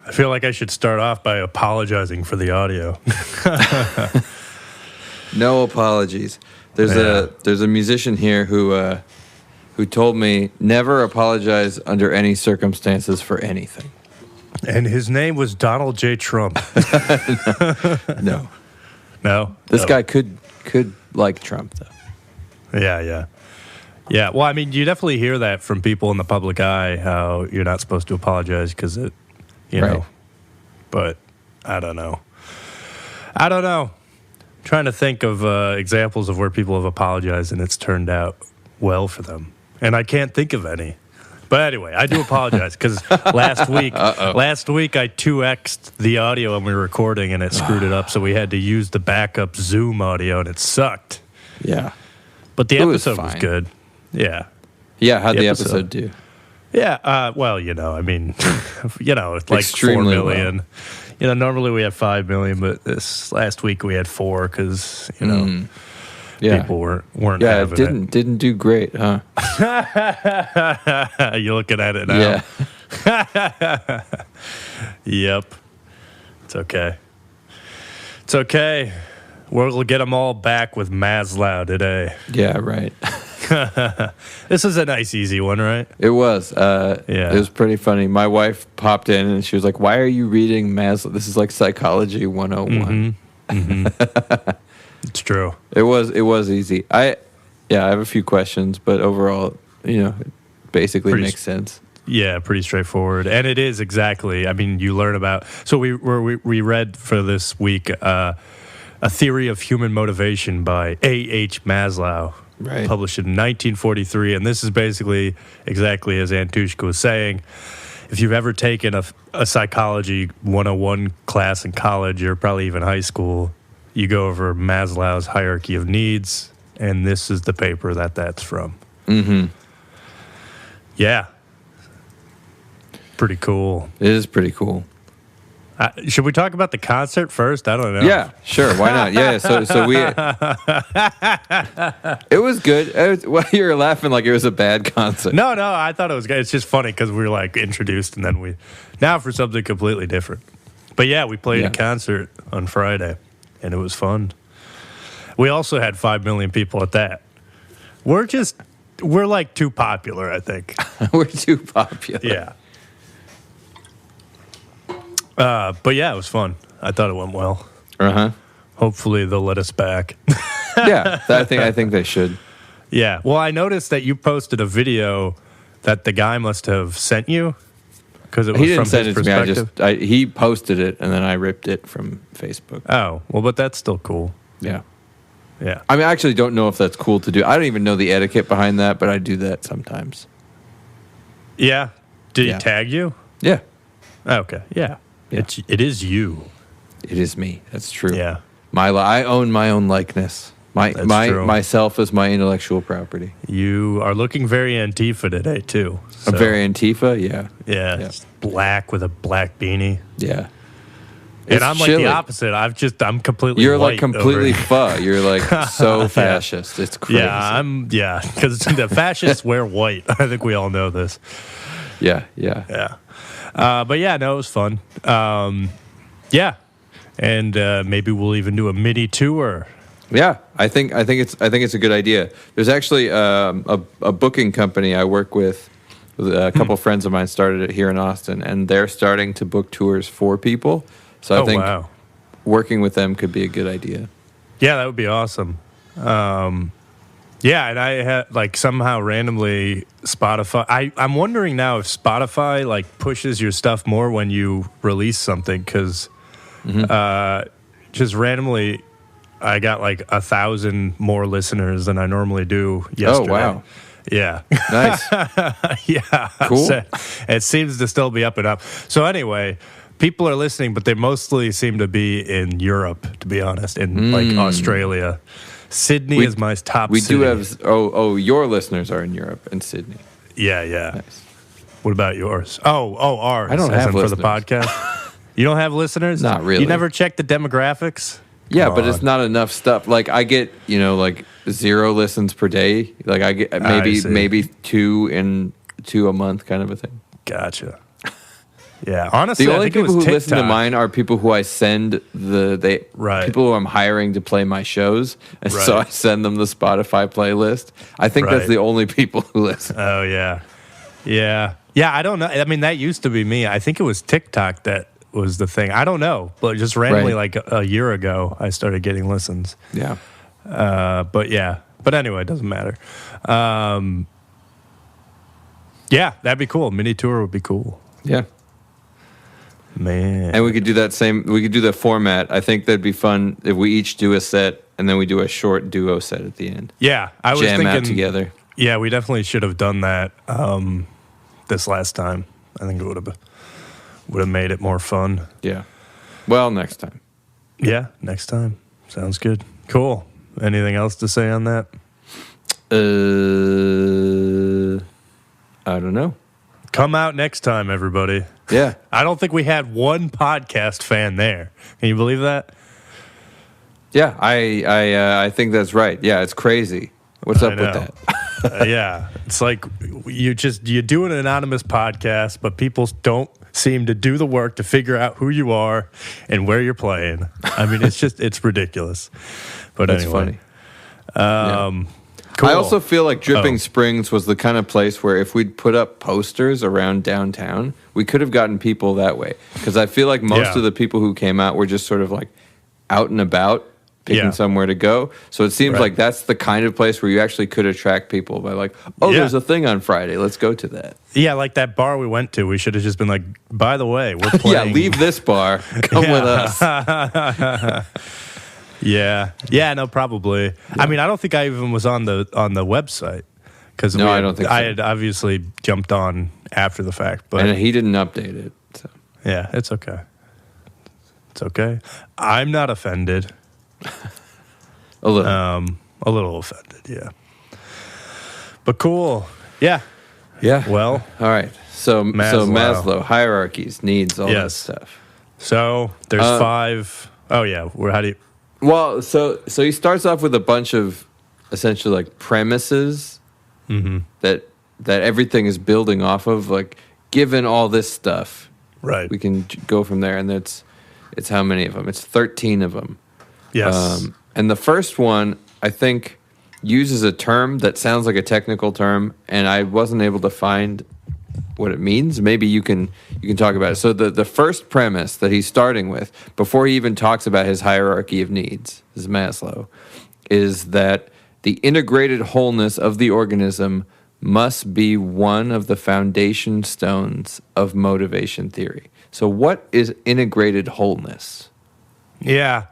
I feel like I should start off by apologizing for the audio. No apologies. There's a musician here who told me never apologize under any circumstances for anything. And his name was Donald J. Trump. No. No? This guy could like Trump, though. Yeah. Yeah, well, I mean, you definitely hear that from people in the public eye, how you're not supposed to apologize because it, you know. But I don't know. I'm trying to think of examples of where people have apologized and it's turned out well for them. And I can't think of any. But anyway, I do apologize because last week I 2x'd the audio when we were recording and it screwed it up. So we had to use the backup Zoom audio and it sucked. Yeah. But the episode was good. Yeah. Yeah, how'd the episode do? Yeah, well, I mean, it's like Extremely 4 million. Well. Normally we have 5 million, but this last week we had 4 because, people weren't having it didn't do great, huh? You're looking at it now. Yeah. Yep. It's okay. We'll get them all back with Maslow today. Yeah, right. This is a nice, easy one, right? It was. It was pretty funny. My wife popped in and she was like, "Why are you reading Maslow? This is like Psychology 101." It's true. It was easy. I have a few questions, but overall, it basically makes sense. Yeah, pretty straightforward. And it is exactly, I mean, you learn about, so we read for this week A Theory of Human Motivation by A.H. Maslow. Right. Published in 1943, and this is basically exactly as Antushka was saying. If you've ever taken a Psychology 101 class in college or probably even high school, you go over Maslow's hierarchy of needs, and this is the paper that's from. Mm-hmm. Yeah. Pretty cool. It is pretty cool. Should we talk about the concert first? I don't know. Yeah, sure. Why not? Yeah. So we. It was good. You were laughing like it was a bad concert. No. I thought it was good. It's just funny because we were introduced, and then now for something completely different. But yeah, we played a concert on Friday, and it was fun. We also had 5 million people at that. We're too popular, I think. We're too popular. Yeah. But yeah, it was fun. I thought it went well. Uh-huh. Hopefully they'll let us back. Yeah, I think they should. Yeah. Well, I noticed that you posted a video that the guy must have sent you because it was he didn't from send his it to perspective. me. He posted it and then I ripped it from Facebook. Oh, well, but that's still cool. Yeah. Yeah. I mean, I actually don't know if that's cool to do. I don't even know the etiquette behind that, but I do that sometimes. Yeah. Did he tag you? Yeah. Okay. Yeah. It is you. It is me. That's true. Yeah. I own my own likeness. Myself is my intellectual property. You are looking very Antifa today too. So. I'm very Antifa. Yeah. Yeah. It's black with a black beanie. Yeah. And I'm chilly. the opposite. I'm completely. You're white completely pho. You're so fascist. It's crazy. Yeah. Because the fascists wear white. I think we all know this. Yeah. But yeah, no, it was fun. Yeah, and maybe we'll even do a mini tour. Yeah, I think it's a good idea. There's actually a booking company I work with a couple friends of mine started it here in Austin, and they're starting to book tours for people. So I think working with them could be a good idea. Yeah, that would be awesome. Yeah, and I had somehow randomly Spotify. I'm wondering now if Spotify pushes your stuff more when you release something because just randomly I got 1,000 more listeners than I normally do yesterday. Oh wow! Yeah, nice. Yeah, cool. So it seems to still be up and up. So anyway, people are listening, but they mostly seem to be in Europe. To be honest, in Australia. Sydney is my top city. We do have... your listeners are in Europe and Sydney. Yeah. Nice. What about yours? Ours. I don't have listeners. For the podcast. You don't have listeners? Not really. You never check the demographics? Yeah, but it's not enough stuff. I get, 0 listens per day. I get maybe 2 a month kind of a thing. Gotcha. Yeah, honestly, The I only think it people was who listen to TikTok. mine are people who I send Right. people who I'm hiring to play my shows, and so I Right. send them the Spotify playlist. I think that's Right. the only people who listen. Oh yeah, yeah. I don't know. I mean, that used to be me. I think it was TikTok that was the thing. I don't know, but just randomly, Right. like a year ago, I started getting listens. Yeah. But anyway, it doesn't matter. Yeah, that'd be cool. Mini tour would be cool, Yeah. man. And we could do that same. We could do the format. I think that'd be fun if we each do a set and then we do a short duo set at the end. Yeah, I was Jam thinking out together. Yeah, we definitely should have done that this last time. I think it would have made it more fun. Yeah. Well, next time. Yeah, next time. Sounds good. Cool. Anything else to say on that? I don't know. Come out next time, everybody. Yeah. I don't think we had one podcast fan there. Can you believe that? Yeah. I think that's right. Yeah. It's crazy. What's up with that? Yeah, it's like you do an anonymous podcast, but people don't seem to do the work to figure out who you are and where you're playing. I mean, it's ridiculous. But That's anyway, funny. cool. I also feel like Dripping Springs was the kind of place where if we'd put up posters around downtown, we could have gotten people that way. Because I feel like most of the people who came out were just sort of like out and about, picking somewhere to go. So it seems like that's the kind of place where you actually could attract people by like, there's a thing on Friday. Let's go to that. Yeah, like that bar we went to. We should have just been like, by the way, we're playing. Leave this bar. Come with us. Yeah, no, probably. Yeah. I mean, I don't think I even was on the website because I don't think so. I had obviously jumped on after the fact, but and he didn't update it. So. Yeah, it's okay. It's okay. I'm not offended. A little. A little offended, yeah. But cool. Yeah. Yeah. Well, all right. So Maslow, hierarchies, needs, all that stuff. So there's 5. Oh yeah. How do you? Well, so he starts off with a bunch of essentially like premises that everything is building off of. Like, given all this stuff, right? We can go from there, and it's how many of them? It's 13 of them. Yes. And the first one, I think, uses a term that sounds like a technical term, and I wasn't able to find what it means. Maybe you can talk about it. So the first premise that he's starting with, before he even talks about his hierarchy of needs, this is Maslow, is that the integrated wholeness of the organism must be one of the foundation stones of motivation theory. So what is integrated wholeness? Yeah.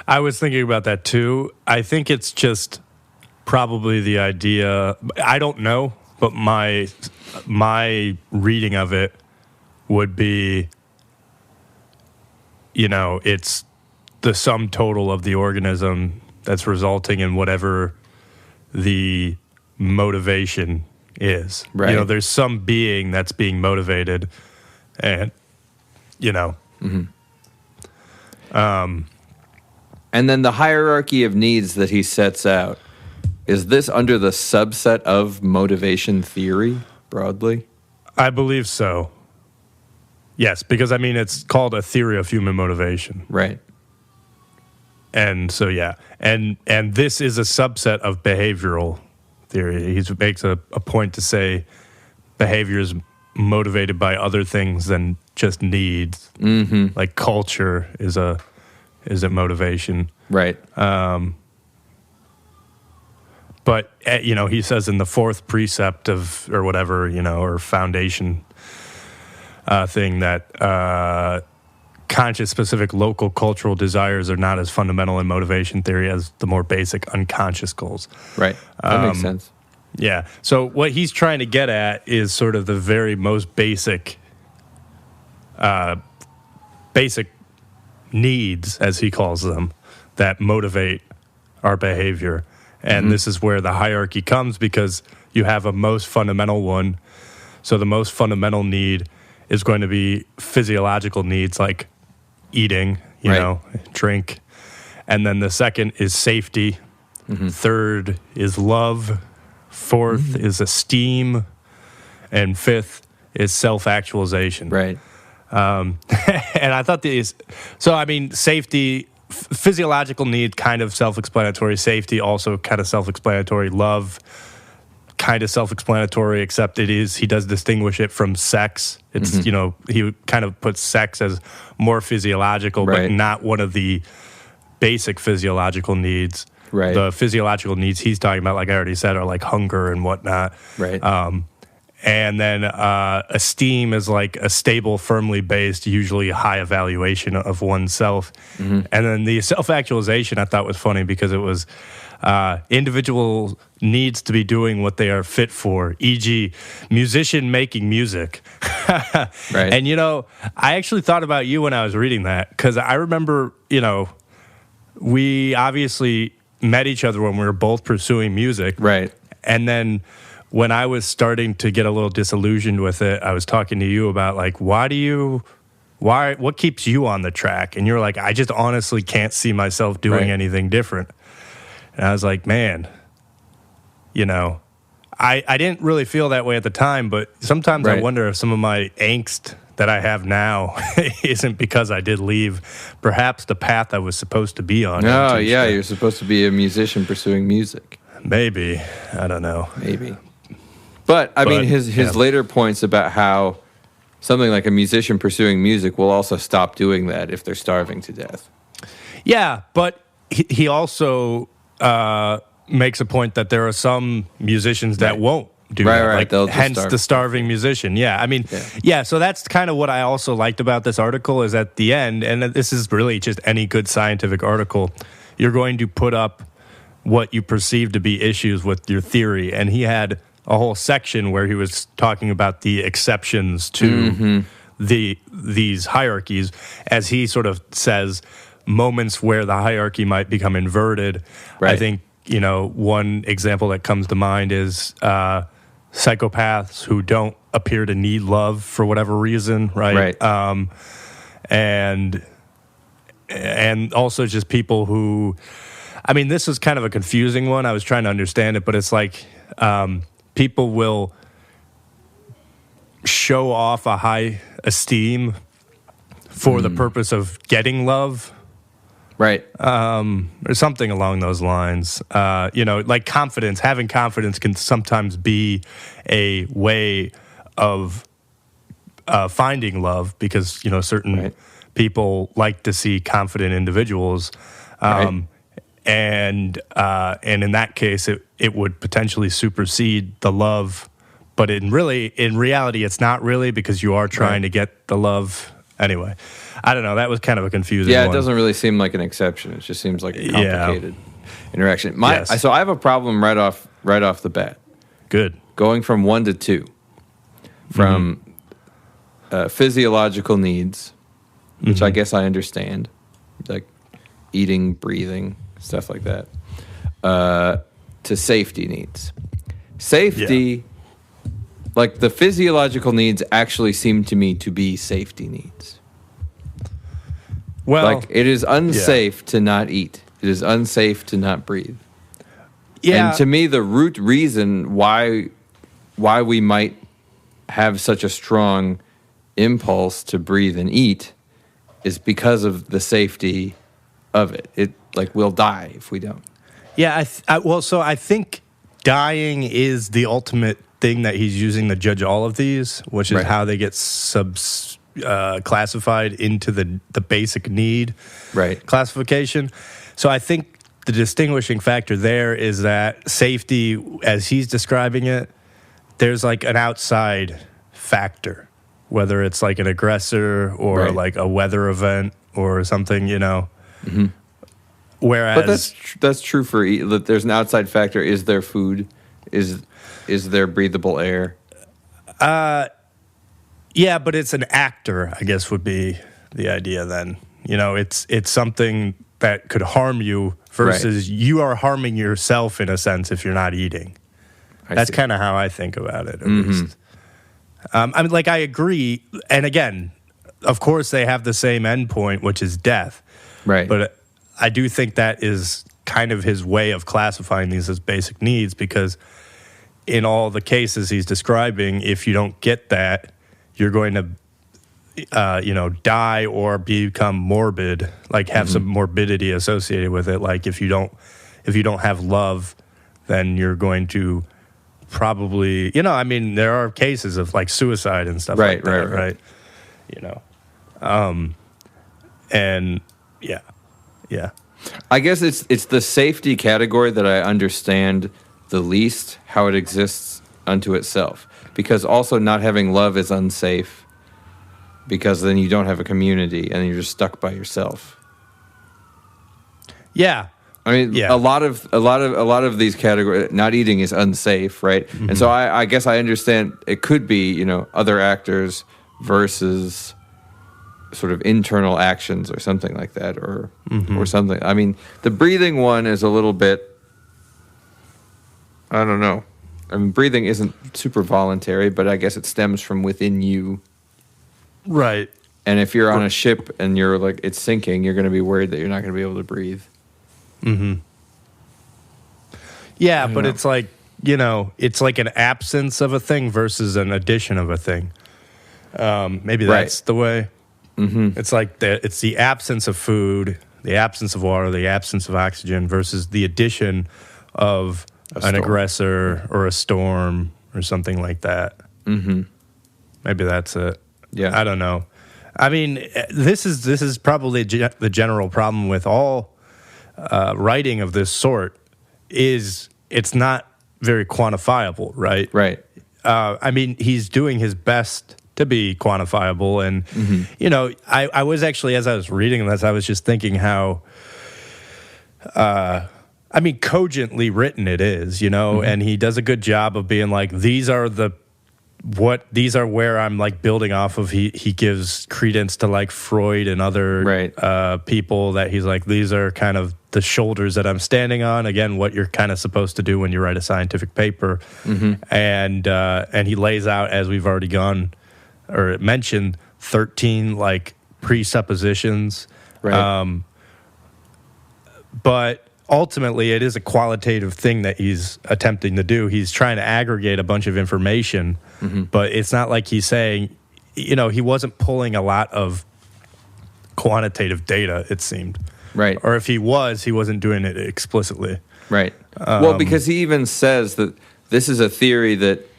I was thinking about that too. I think it's just probably the idea. I don't know, but my reading of it would be, it's the sum total of the organism that's resulting in whatever the motivation is. Right. There's some being that's being motivated, and and then the hierarchy of needs that he sets out, is this under the subset of motivation theory broadly? I believe so. Yes, because it's called a theory of human motivation. Right. And so, yeah. And this is a subset of behavioral theory. He makes a point to say behavior is motivated by other things than just needs. Mm-hmm. Like culture is a motivation. Right. But, he says in the 4th precept of, or whatever, or foundation thing that conscious, specific, local, cultural desires are not as fundamental in motivation theory as the more basic unconscious goals. Right. That makes sense. Yeah. So what he's trying to get at is sort of the very most basic needs, as he calls them, that motivate our behavior. And this is where the hierarchy comes, because you have a most fundamental one. So the most fundamental need is going to be physiological needs like eating, drink. And then the second is safety. Mm-hmm. Third is love. Fourth is esteem. And fifth is self-actualization. Right. And I thought safety, physiological need, kind of self-explanatory. Safety, also kind of self-explanatory. Love, kind of self-explanatory, except he does distinguish it from sex. It's, he kind of puts sex as more physiological, but not one of the basic physiological needs. Right. The physiological needs he's talking about, like I already said, are like hunger and whatnot. Right. And then esteem is like a stable, firmly based, usually high evaluation of oneself. And then the self-actualization I thought was funny because it was individual needs to be doing what they are fit for, e.g., musician making music. Right. And, I actually thought about you when I was reading that because I remember, we obviously met each other when we were both pursuing music. Right. And then when I was starting to get a little disillusioned with it, I was talking to you about like, what keeps you on the track? And you're like, I just honestly can't see myself doing anything different. And I was like, man, I didn't really feel that way at the time, but sometimes I wonder if some of my angst that I have now isn't because I did leave perhaps the path I was supposed to be on. Oh, yeah, you're supposed to be a musician pursuing music. Maybe. I don't know. Maybe. But I mean, his later points about how something like a musician pursuing music will also stop doing that if they're starving to death. Yeah, but he also makes a point that there are some musicians that won't do that. Right. Like, hence the starving musician. Yeah, I mean, so that's kind of what I also liked about this article is at the end, and this is really just any good scientific article, you're going to put up what you perceive to be issues with your theory. And he had a whole section where he was talking about the exceptions to these hierarchies, as he sort of says, moments where the hierarchy might become inverted. Right. I think, one example that comes to mind is psychopaths who don't appear to need love for whatever reason, right? And also just people who, I mean, this is kind of a confusing one. I was trying to understand it, but it's like people will show off a high esteem for the purpose of getting love. Right. Or something along those lines. Like confidence. Having confidence can sometimes be a way of finding love because, certain people like to see confident individuals. And in that case, it would potentially supersede the love. But in reality, it's not really because you are trying to get the love. Anyway, I don't know. That was kind of a confusing one. Yeah, it doesn't really seem like an exception. It just seems like a complicated interaction. So I have a problem right off the bat. Good. Going from 1 to 2. From physiological needs, which I guess I understand, like eating, breathing, stuff like that, to safety needs. Safety, like the physiological needs actually seem to me to be safety needs. Well, like it is unsafe to not eat. It is unsafe to not breathe. Yeah. And to me, the root reason why we might have such a strong impulse to breathe and eat is because of the safety of it. It we'll die if we don't. Yeah. So I think dying is the ultimate thing that he's using to judge all of these, which is how they get classified into the basic need classification. So I think the distinguishing factor there is that safety, as he's describing it, there's like an outside factor, whether it's like an aggressor or like a weather event or something, Whereas, but that's true for there's an outside factor. Is there food? Is there breathable air? Yeah, but it's an actor, I guess, would be the idea then. It's something that could harm you versus you are harming yourself in a sense if you're not eating. That's kind of how I think about it, at least. I agree. And again, of course, they have the same endpoint, which is death. Right. But I do think that is kind of his way of classifying these as basic needs because in all the cases he's describing, if you don't get that, you're going to, die or become morbid, like have some morbidity associated with it. Like if you don't have love, then you're going to probably, there are cases of like suicide and stuff like that, right? And yeah. I guess it's the safety category that I understand the least how it exists unto itself, because also not having love is unsafe, because then you don't have a community and you're just stuck by yourself. Yeah. I mean, a lot of these categories, not eating is unsafe, right? Mm-hmm. And so I guess I understand it could be, other actors versus sort of internal actions or something like that, or something. I mean, the breathing one is a little bit, I don't know. I mean, breathing isn't super voluntary, but I guess it stems from within you. Right. And if you're on a ship and you're like, it's sinking, you're going to be worried that you're not going to be able to breathe. Mm-hmm. Yeah, but it's like, it's like an absence of a thing versus an addition of a thing. Maybe that's the way. Mm-hmm. It's like it's the absence of food, the absence of water, the absence of oxygen versus the addition of an aggressor or a storm or something like that. Mm-hmm. Maybe that's it. Yeah, I don't know. I mean, this is probably the general problem with all writing of this sort. Is it's not very quantifiable, right? Right. I mean, he's doing his best to be quantifiable, and I was actually, as I was reading this, I was just thinking how. Cogently written it is, and he does a good job of being like, these are where I'm like building off of. He gives credence to like Freud and other people that he's like, these are kind of the shoulders that I'm standing on. Again, what you're kind of supposed to do when you write a scientific paper. And he lays out, as we've already gone or mentioned, 13 like presuppositions. Right. But ultimately, it is a qualitative thing that he's attempting to do. He's trying to aggregate a bunch of information, but it's not like he's saying, he wasn't pulling a lot of quantitative data, it seemed. Right. Or if he wasn't doing it explicitly. Right. Well, because he even says that this is a theory that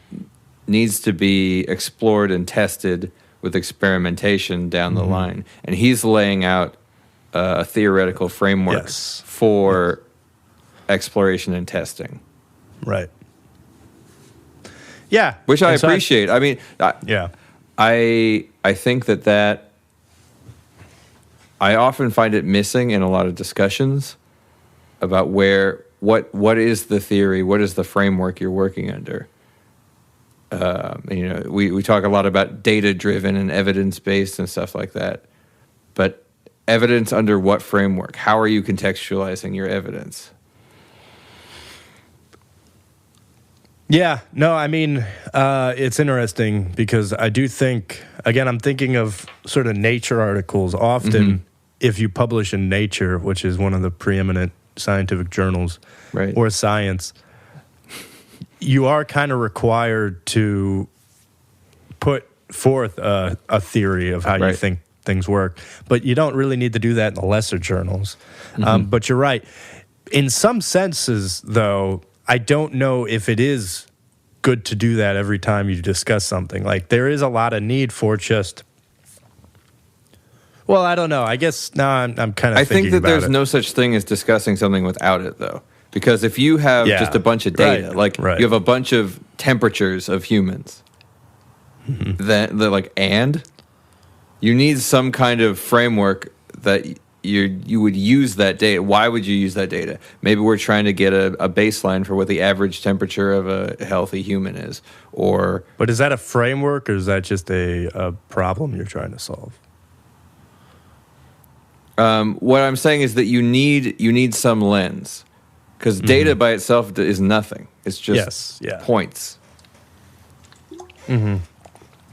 needs to be explored and tested with experimentation down the line. And he's laying out a theoretical framework for exploration and testing. Right. Yeah. Which I appreciate. I mean, I think that I often find it missing in a lot of discussions about what is the theory, what is the framework you're working under. We talk a lot about data-driven and evidence-based and stuff like that. But evidence under what framework? How are you contextualizing your evidence? Yeah, no, I mean, it's interesting because I do think, again, I'm thinking of sort of Nature articles. Often, if you publish in Nature, which is one of the preeminent scientific journals, or Science, you are kind of required to put forth a theory of how you think things work. But you don't really need to do that in the lesser journals. But you're right. In some senses, though, I don't know if it is good to do that every time you discuss something. Like, there is a lot of need for just... Well, I don't know. I guess now I'm kind of thinking about it. I think that there's no such thing as discussing something without it, though. Because if you have just a bunch of data, you have a bunch of temperatures of humans, then and you need some kind of framework that you would use that data. Why would you use that data? Maybe we're trying to get a baseline for what the average temperature of a healthy human is, or. But is that a framework, or is that just a problem you're trying to solve? What I'm saying is that you need some lens. Because data by itself is nothing. It's just points. You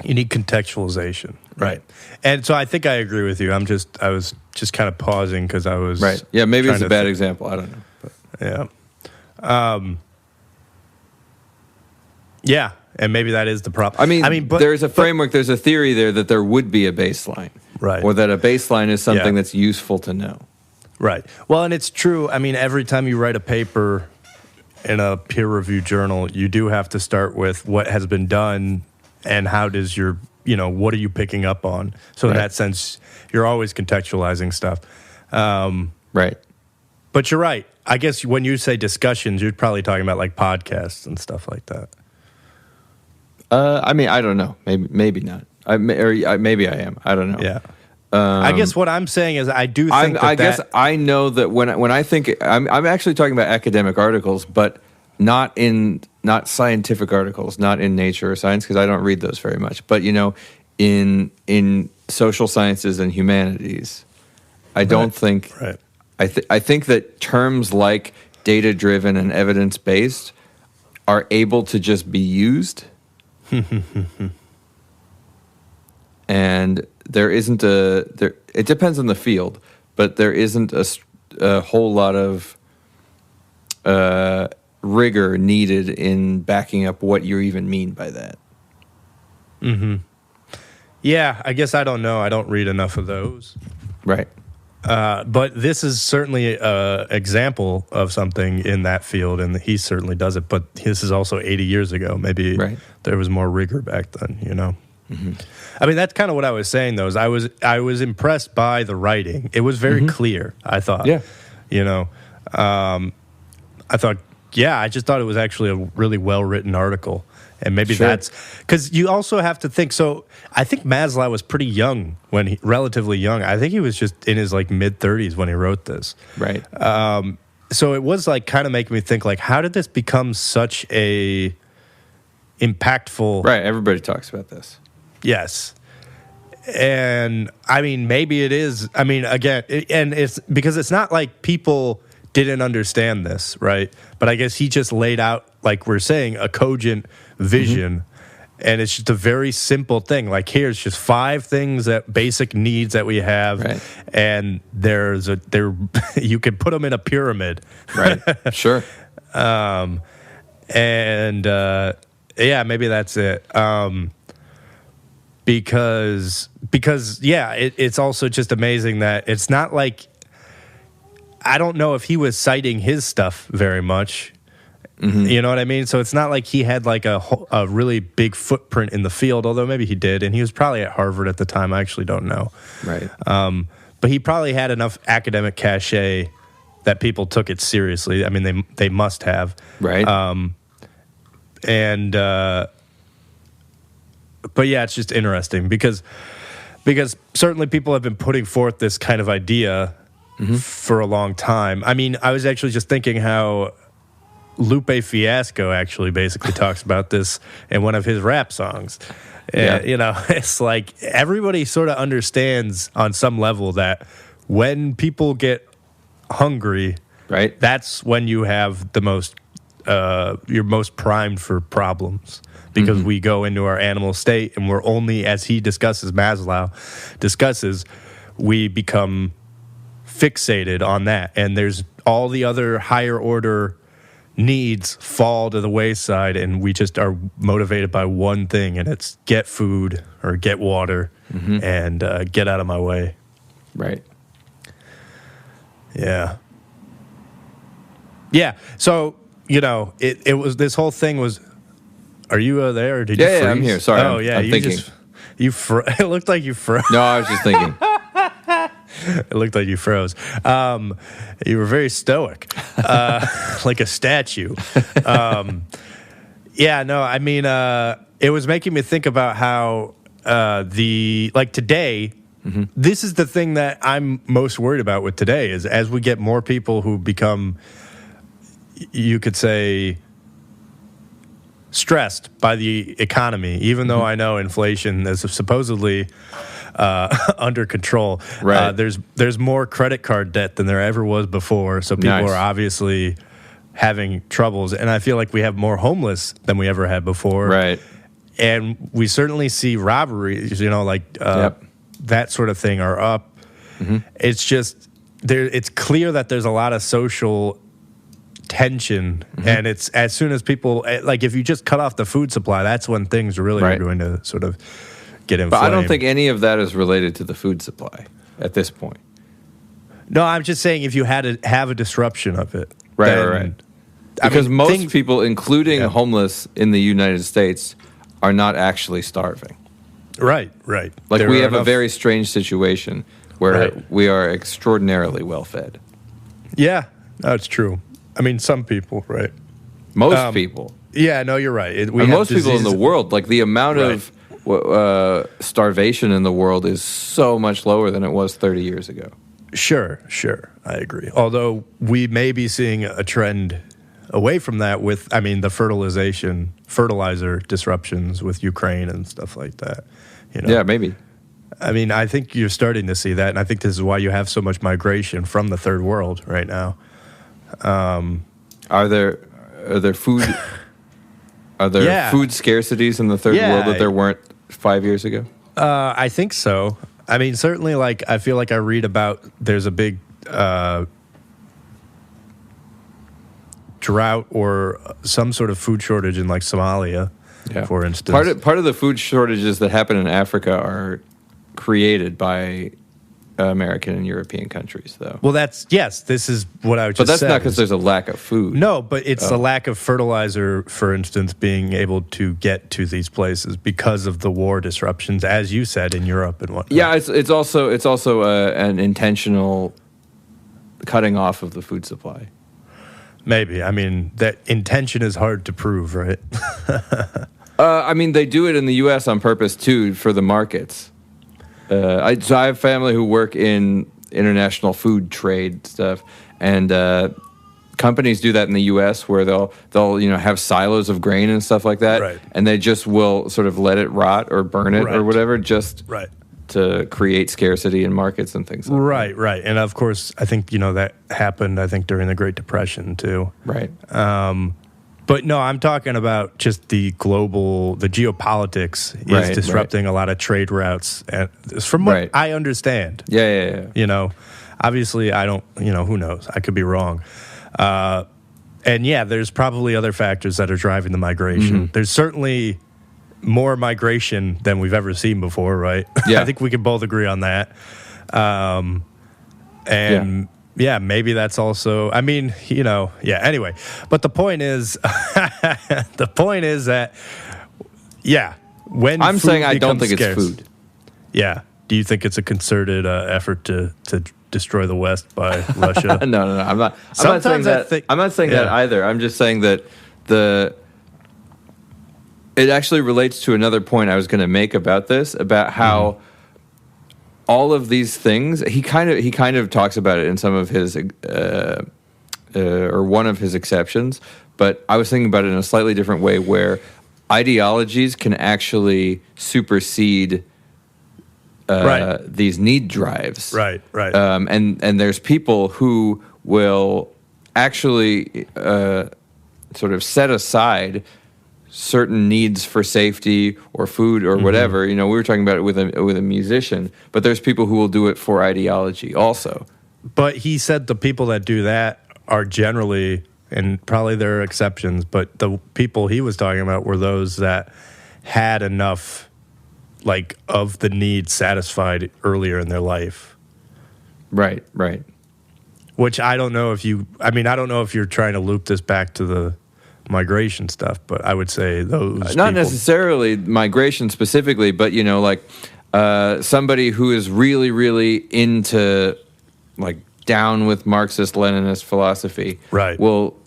need contextualization, right? And so I think I agree with you. I was just kind of pausing because I was Yeah, maybe it's a bad example. I don't know. But. Yeah. and maybe that is the problem. I mean, but there's a framework, there's a theory there that there would be a baseline. Right. Or that a baseline is something that's useful to know. Right. Well, and it's true. I mean, every time you write a paper in a peer-reviewed journal, you do have to start with what has been done and how does your, what are you picking up on? So in that sense, you're always contextualizing stuff. Right. But you're right. I guess when you say discussions, you're probably talking about like podcasts and stuff like that. I mean, I don't know. Maybe not. Maybe I am. I don't know. Yeah. I guess what I'm saying is I do think I guess I know that when I think I'm actually talking about academic articles, but not scientific articles, not in Nature or Science, because I don't read those very much. But in social sciences and humanities, I don't think. Right. I think that terms like data driven and evidence based are able to just be used. And there isn't it depends on the field, but there isn't a whole lot of rigor needed in backing up what you even mean by that. Mm-hmm. Yeah, I guess I don't know. I don't read enough of those. Right. But this is certainly an example of something in that field, and he certainly does it. But this is also 80 years ago. Maybe there was more rigor back then, Mm-hmm. I mean, that's kind of what I was saying, though. Is I was impressed by the writing. It was very clear, I thought. Yeah. I thought, I just thought it was actually a really well-written article. And maybe that's because you also have to think. So I think Maslow was pretty young relatively young. I think he was just in his like mid-30s when he wrote this. Right. So it was like kind of making me think like, how did this become such a impactful? Right. Everybody talks about this. Yes. And I mean, maybe it is. I mean, again, and it's because it's not like people didn't understand this, right? But I guess he just laid out, like we're saying, a cogent vision, and it's just a very simple thing. Like, here's just 5 things basic needs that we have, and you can put them in a pyramid, right? Sure. Maybe that's it. Because it's also just amazing that it's not like, I don't know if he was citing his stuff very much. Mm-hmm. You know what I mean? So it's not like he had like a really big footprint in the field, although maybe he did, and he was probably at Harvard at the time. I actually don't know. Right. But he probably had enough academic cachet that people took it seriously. I mean, they must have. Right. But yeah, it's just interesting because certainly people have been putting forth this kind of idea for a long time. I mean, I was actually just thinking how Lupe Fiasco actually basically talks about this in one of his rap songs. It's like everybody sort of understands on some level that when people get hungry, right, that's when you have the most, you're most primed for problems. Because we go into our animal state and we're only, as Maslow discusses, we become fixated on that. And there's all the other higher order needs fall to the wayside, and we just are motivated by one thing, and it's get food or get water and get out of my way. Right. Yeah. Yeah. So, it was, this whole thing was, are you there, or did you freeze? Yeah, I'm here. Sorry. I'm thinking. It looked like you froze. No, I was just thinking. It looked like you froze. You were very stoic, like a statue. I mean, it was making me think about how today, this is the thing that I'm most worried about with today is as we get more people who become, you could say, stressed by the economy, even though I know inflation is supposedly under control. Right. There's more credit card debt than there ever was before, so people are obviously having troubles, and I feel like we have more homeless than we ever had before. Right. And we certainly see robberies, that sort of thing are up. It's just it's clear that there's a lot of social tension, and it's as soon as people like if you just cut off the food supply, that's when things really are going to sort of get inflamed. But I don't think any of that is related to the food supply at this point. No, I'm just saying if you had to have a disruption of it, right. Because most people, including homeless in the United States, are not actually starving. Right. Like we have a very strange situation where we are extraordinarily well fed. Yeah, that's true. I mean, some people, right? Most people. Yeah, no, you're right. Most people in the world, like the amount of starvation in the world is so much lower than it was 30 years ago. Sure. I agree. Although we may be seeing a trend away from that with, the fertilizer disruptions with Ukraine and stuff like that. Yeah, maybe. I think you're starting to see that, and I think this is why you have so much migration from the third world right now. Are there food food scarcities in the third world that there weren't 5 years ago? I think so. Certainly, I feel like I read about there's a big drought or some sort of food shortage in Somalia, for instance. Part of the food shortages that happen in Africa are created by American and European countries, though. Well, this is what I would just say. But that's not because there's a lack of food. No, but it's the lack of fertilizer, for instance, being able to get to these places because of the war disruptions, as you said, in Europe and whatnot. Yeah, it's also an intentional cutting off of the food supply. Maybe. That intention is hard to prove, right? They do it in the U.S. on purpose, too, for the markets. I have family who work in international food trade stuff, and companies do that in the U.S. where they'll have silos of grain and stuff like that, and they just will sort of let it rot or burn it or whatever, just to create scarcity in markets and things like that. Right. And of course, I think that happened. During the Great Depression too. Right. But no, I'm talking about just the geopolitics is disrupting a lot of trade routes. And from what I understand. Yeah. Obviously I don't, who knows? I could be wrong. And there's probably other factors that are driving the migration. There's certainly more migration than we've ever seen before, right? Yeah. I think we can both agree on that. Maybe that's also, anyway. But the point is, that, when I'm saying I don't think scarce, it's food. Yeah. Do you think it's a concerted effort to destroy the West by Russia? No. I'm not saying that. I'm not saying that either. I'm just saying that it actually relates to another point I was going to make about this, about how all of these things, he kind of talks about it in some of his or one of his exceptions, but I was thinking about it in a slightly different way, where ideologies can actually supersede these need drives. Right. And there's people who will actually sort of set aside certain needs for safety or food or whatever. We were talking about it with a musician, but there's people who will do it for ideology also. But he said the people that do that are generally, and probably there are exceptions, but the people he was talking about were those that had enough of the needs satisfied earlier in their life. Right. Which I don't know if I don't know if you're trying to loop this back to the migration stuff, but I would say those not people, necessarily migration specifically, but somebody who is really, really into down with Marxist Leninist philosophy, will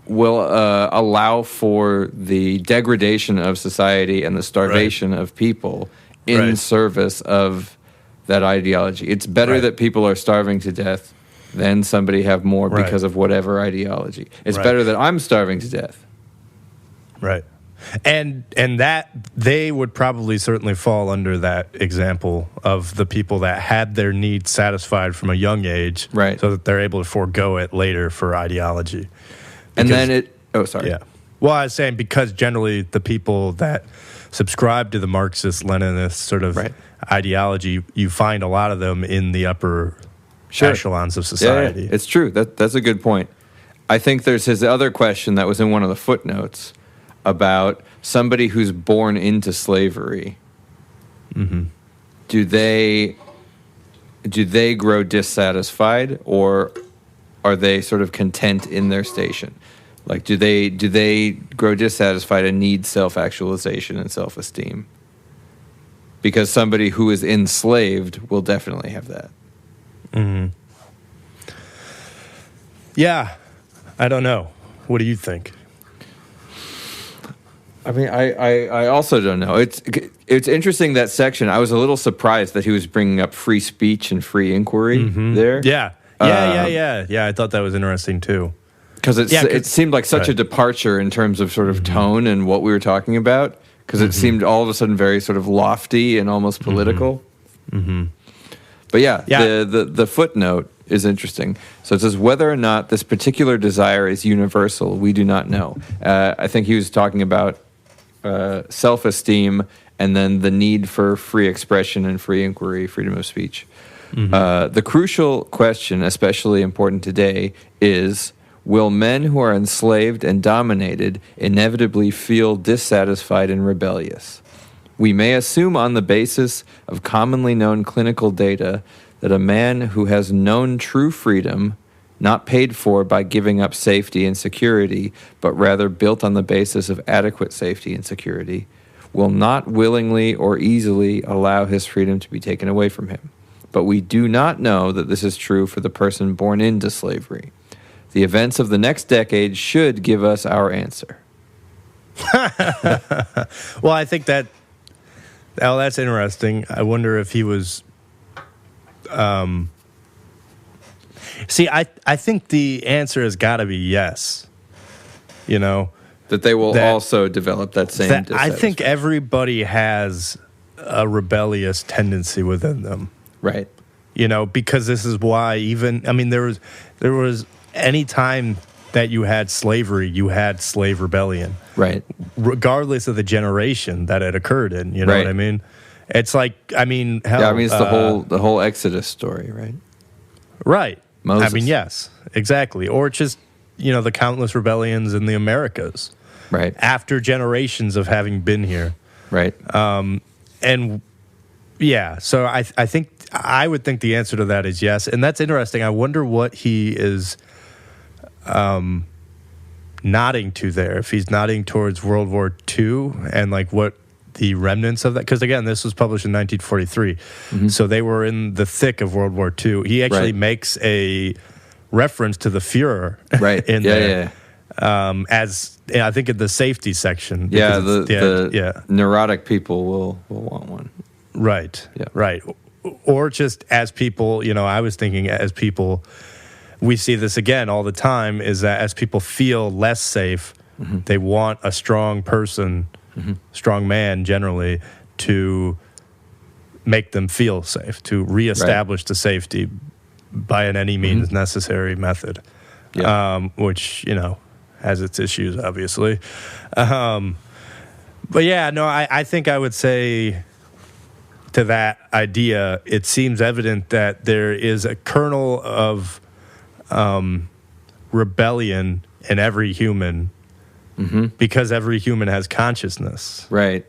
allow for the degradation of society and the starvation of people in service of that ideology. It's better that people are starving to death than somebody have more because of whatever ideology. It's better that I'm starving to death. Right. And that they would probably certainly fall under that example of the people that had their needs satisfied from a young age, so that they're able to forego it later for ideology. And then Yeah. Well, I was saying because generally the people that subscribe to the Marxist-Leninist sort of ideology, you find a lot of them in the upper echelons of society. Yeah, it's true. That's a good point. I think there's his other question that was in one of the footnotes about somebody who's born into slavery. Mm-hmm. Do they grow dissatisfied, or are they sort of content in their station? Like, do they grow dissatisfied and need self-actualization and self-esteem? Because somebody who is enslaved will definitely have that. Mm-hmm. Yeah, I don't know. What do you think? I mean, I also don't know. It's interesting, that section. I was a little surprised that he was bringing up free speech and free inquiry there. Yeah. I thought that was interesting too. Because it seemed like such a departure in terms of sort of tone and what we were talking about. Because it seemed all of a sudden very sort of lofty and almost political. Mm-hmm. But the footnote is interesting. So it says, whether or not this particular desire is universal, we do not know. I think he was talking about self-esteem and then the need for free expression and free inquiry, freedom of speech. Mm-hmm. The crucial question, especially important today, is, will men who are enslaved and dominated inevitably feel dissatisfied and rebellious? We may assume on the basis of commonly known clinical data that a man who has known true freedom, not paid for by giving up safety and security, but rather built on the basis of adequate safety and security, will not willingly or easily allow his freedom to be taken away from him. But we do not know that this is true for the person born into slavery. The events of the next decade should give us our answer. Well, I think that's interesting. I wonder if he was... See, I think the answer has got to be yes. You know? That they will also develop that same dissatisfaction. I think everybody has a rebellious tendency within them. Right. You know, because this is why there was any time that you had slavery, you had slave rebellion. Right. Regardless of the generation that it occurred in, you know what I mean? It's like, hell... Yeah, it's the whole Exodus story, right? Right. Moses. Yes, exactly. Or just, the countless rebellions in the Americas. Right. After generations of having been here. Right. So I would think the answer to that is yes. And that's interesting. I wonder what he is nodding to there. If he's nodding towards World War II and like what the remnants of that, because again, this was published in 1943. Mm-hmm. So they were in the thick of World War II. He actually makes a reference to the Fuhrer in there. Yeah. As I think in the safety section. Yeah, the neurotic people will want one. Right. Yeah. Right. Or just as people, I was thinking as people, we see this again all the time, is that as people feel less safe, they want a strong person, strong man generally, to make them feel safe, to reestablish the safety by an any means necessary method, which, has its issues, obviously. But I think I would say to that idea, it seems evident that there is a kernel of rebellion in every human because every human has consciousness. Right.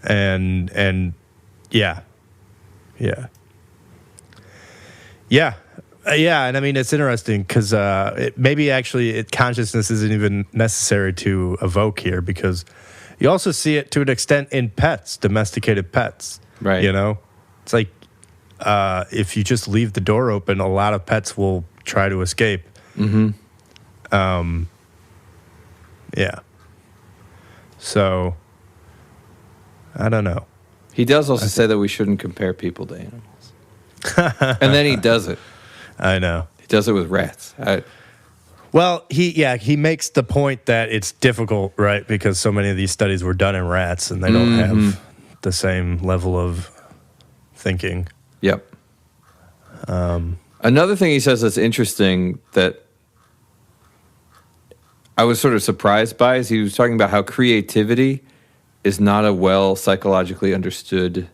And and it's interesting because maybe actually consciousness isn't even necessary to evoke here, because you also see it to an extent in pets, domesticated pets. Right. It's like if you just leave the door open, a lot of pets will try to escape. So, I don't know. He does also say that we shouldn't compare people to animals. And then he does it. I know. He does it with rats. Well, he makes the point that it's difficult, right? Because so many of these studies were done in rats and they don't have the same level of thinking. Yep. Another thing he says that's interesting that I was sort of surprised by is he was talking about how creativity is not a well psychologically understood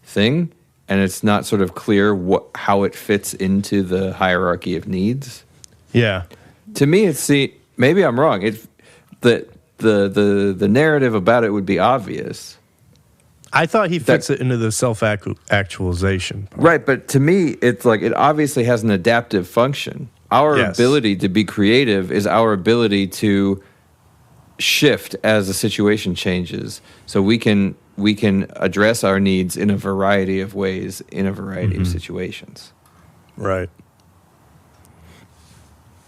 thing, and it's not sort of clear how it fits into the hierarchy of needs. Yeah. To me, maybe I'm wrong. The narrative about it would be obvious. I thought he fits it into the self-actualization part. Right, but to me, it's like it obviously has an adaptive function. Our ability to be creative is our ability to shift as the situation changes. So we can address our needs in a variety of ways in a variety of situations. Right.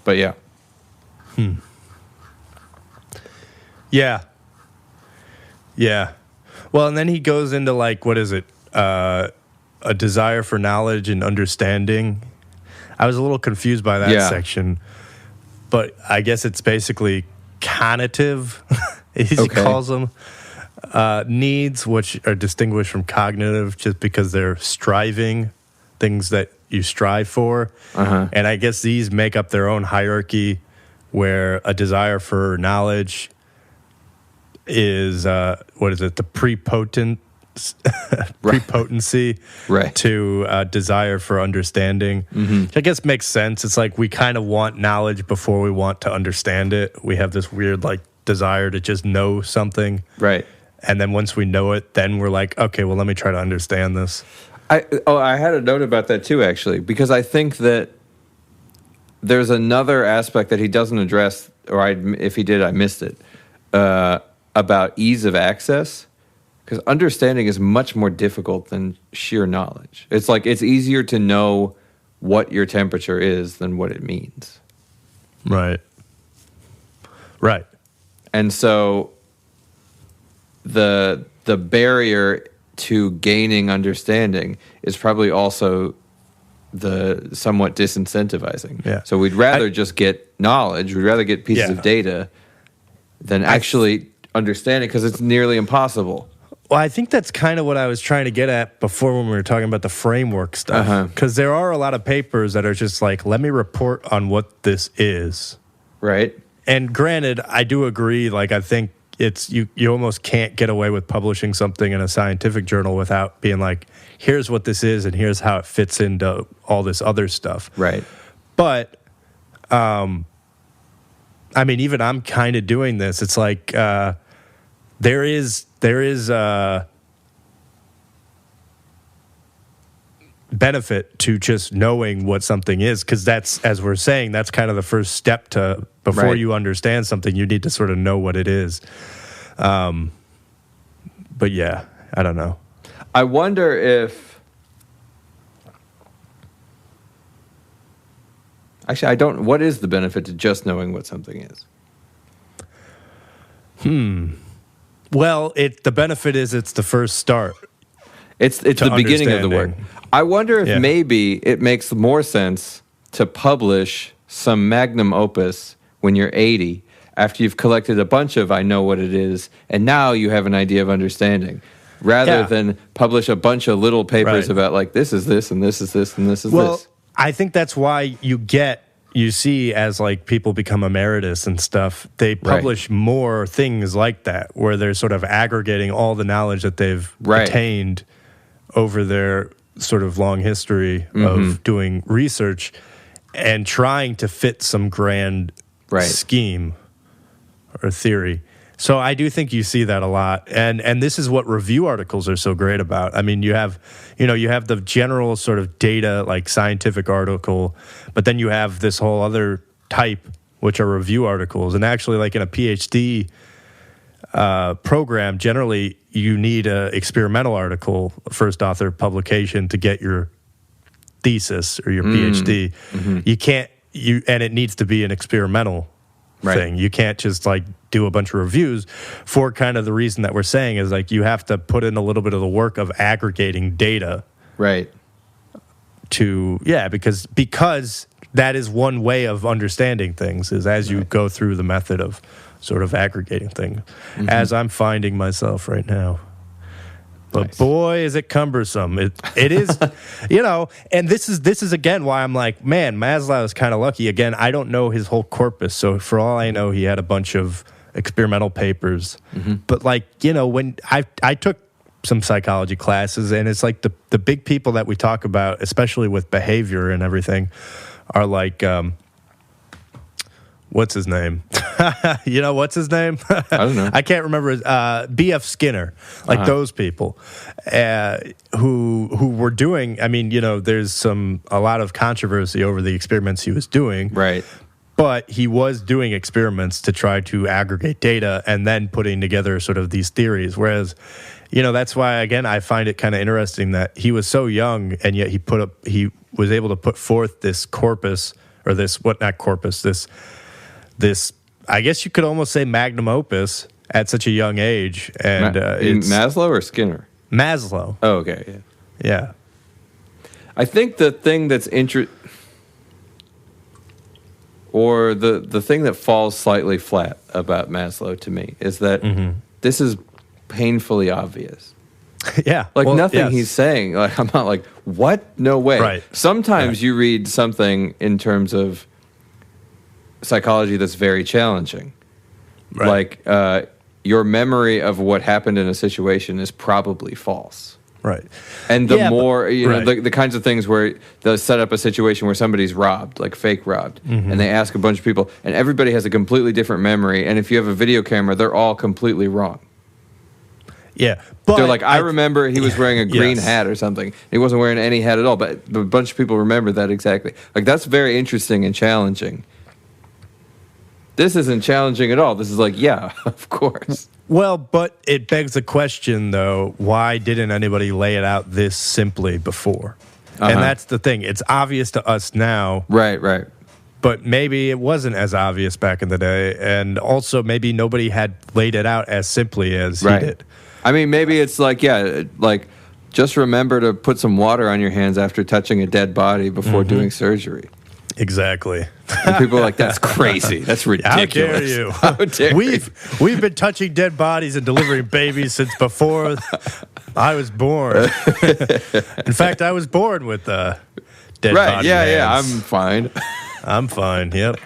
But yeah. Yeah. Yeah. Well, and then he goes into like, what is it? A desire for knowledge and understanding. I was a little confused by that section, but I guess it's basically conative, as he calls them. Needs, which are distinguished from cognitive just because they're striving, things that you strive for. And I guess these make up their own hierarchy where a desire for knowledge is, the prepotency to desire for understanding, which I guess makes sense. It's like we kind of want knowledge before we want to understand it. We have this weird like desire to just know something. Right. And then once we know it, then we're like, okay, well, let me try to understand this. I had a note about that too, actually, because I think that there's another aspect that he doesn't address, or if he did, I missed it, about ease of access. Because understanding is much more difficult than sheer knowledge. It's like it's easier to know what your temperature is than what it means. Right. Right. And so the barrier to gaining understanding is probably also the somewhat disincentivizing. Yeah. So we'd rather just get knowledge, we'd rather get pieces of data than actually understand it because it's nearly impossible. Well, I think that's kind of what I was trying to get at before when we were talking about the framework stuff. Because there are a lot of papers that are just like, let me report on what this is. Right. And granted, I do agree. Like, I think it's you almost can't get away with publishing something in a scientific journal without being like, here's what this is and here's how it fits into all this other stuff. Right. But, I mean, even I'm kind of doing this. It's like there is benefit to just knowing what something is, because that's, as we're saying, that's kind of the first step to before you understand something. You need to sort of know what it is. But yeah, I don't know. I wonder if actually I don't. What is the benefit to just knowing what something is? Well, the benefit is it's the first start. It's the beginning of the work. I wonder if maybe it makes more sense to publish some magnum opus when you're 80, after you've collected a bunch of I know what it is, and now you have an idea of understanding, rather than publish a bunch of little papers about like this is this and this is this and this is this. Well, I think that's why you see as like people become emeritus and stuff, they publish more things like that, where they're sort of aggregating all the knowledge that they've attained over their sort of long history of doing research and trying to fit some grand scheme or theory. So I do think you see that a lot. And this is what review articles are so great about. I mean, you have the general sort of data, like scientific article, but then you have this whole other type, which are review articles. And actually, like in a PhD program, generally you need an experimental article, first author publication, to get your thesis or your PhD. You can't, and it needs to be an experimental thing. You can't just like do a bunch of reviews, for kind of the reason that we're saying is like you have to put in a little bit of the work of aggregating data. Right. Because that is one way of understanding things, is as you go through the method of sort of aggregating things, as I'm finding myself right now. But boy, is it cumbersome. It is, and this is again why I'm like, man, Maslow is kind of lucky. Again, I don't know his whole corpus, so for all I know, he had a bunch of experimental papers. But like, when I took some psychology classes, and it's like the big people that we talk about, especially with behavior and everything, are like what's his name? You know, what's his name? I don't know. I can't remember. B.F. Skinner, like those people who were doing. I mean, you know, there's a lot of controversy over the experiments he was doing. Right. But he was doing experiments to try to aggregate data and then putting together sort of these theories. Whereas, you know, that's why, again, I find it kind of interesting that he was so young and yet he was able to put forth this corpus, or this, this, I guess you could almost say magnum opus at such a young age. And it's Maslow or Skinner? Maslow. Oh, okay. Yeah. I think the thing that's or the thing that falls slightly flat about Maslow to me is that this is painfully obvious. Yeah. Like, well, nothing yes. he's saying. Like, I'm not like, what? No way. Right. Sometimes you read something in terms of psychology that's very challenging. Right. Like, your memory of what happened in a situation is probably false. Right. And the more, you know, right. the kinds of things where they'll set up a situation where somebody's robbed, like fake robbed, and they ask a bunch of people, and everybody has a completely different memory, and if you have a video camera, they're all completely wrong. Yeah. But they're like, I remember he was wearing a green yes. hat or something. He wasn't wearing any hat at all, but a bunch of people remember that exactly. Like, that's very interesting and challenging. This isn't challenging at all. This is like, yeah, of course. Well, but it begs the question, though, why didn't anybody lay it out this simply before? And that's the thing. It's obvious to us now. Right. But maybe it wasn't as obvious back in the day. And also, maybe nobody had laid it out as simply as he did. I mean, maybe it's like, just remember to put some water on your hands after touching a dead body before doing surgery. Exactly. And people are like, that's crazy. That's ridiculous. How dare you? We've been touching dead bodies and delivering babies since before I was born. In fact, I was born with dead body hands. I'm fine. I'm fine, yep.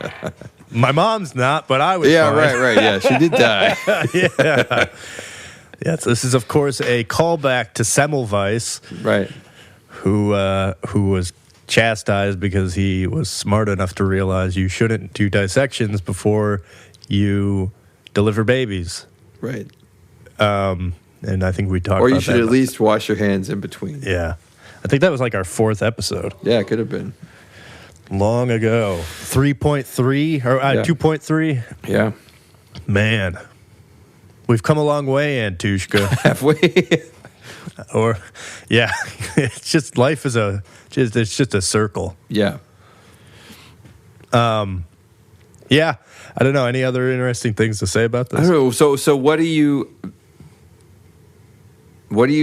My mom's not, but I was fine. Right. Yeah, she did die. Yeah. Yes, this is, of course, a callback to Semmelweis. Right. Who was chastised because he was smart enough to realize you shouldn't do dissections before you deliver babies. Right. And I think we talked about that. Or you should at least wash your hands in between. Yeah. I think that was like our 4th episode. Yeah, it could have been. Long ago. 3.3 or 2.3. Yeah. Man. We've come a long way, Antushka. Have we? Or, yeah. It's just, life is it's just a circle. Yeah. Yeah. I don't know. Any other interesting things to say about this? I don't know. So what do you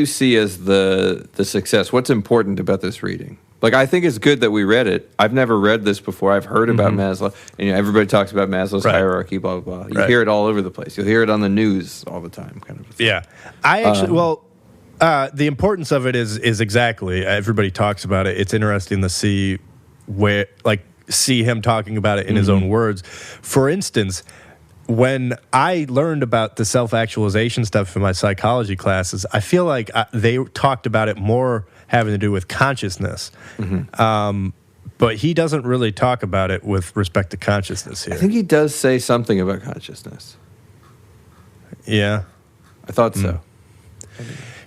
see as the success? What's important about this reading? Like, I think it's good that we read it. I've never read this before. I've heard about Maslow. And, everybody talks about Maslow's hierarchy, blah, blah, blah. You hear it all over the place. You'll hear it on the news all the time, kind of a thing. Yeah. I actually, the importance of it is exactly, everybody talks about it. It's interesting to see see him talking about it in his own words. For instance, when I learned about the self-actualization stuff in my psychology classes, I feel like they talked about it more having to do with consciousness. But he doesn't really talk about it with respect to consciousness here. I think he does say something about consciousness. Yeah. I thought so.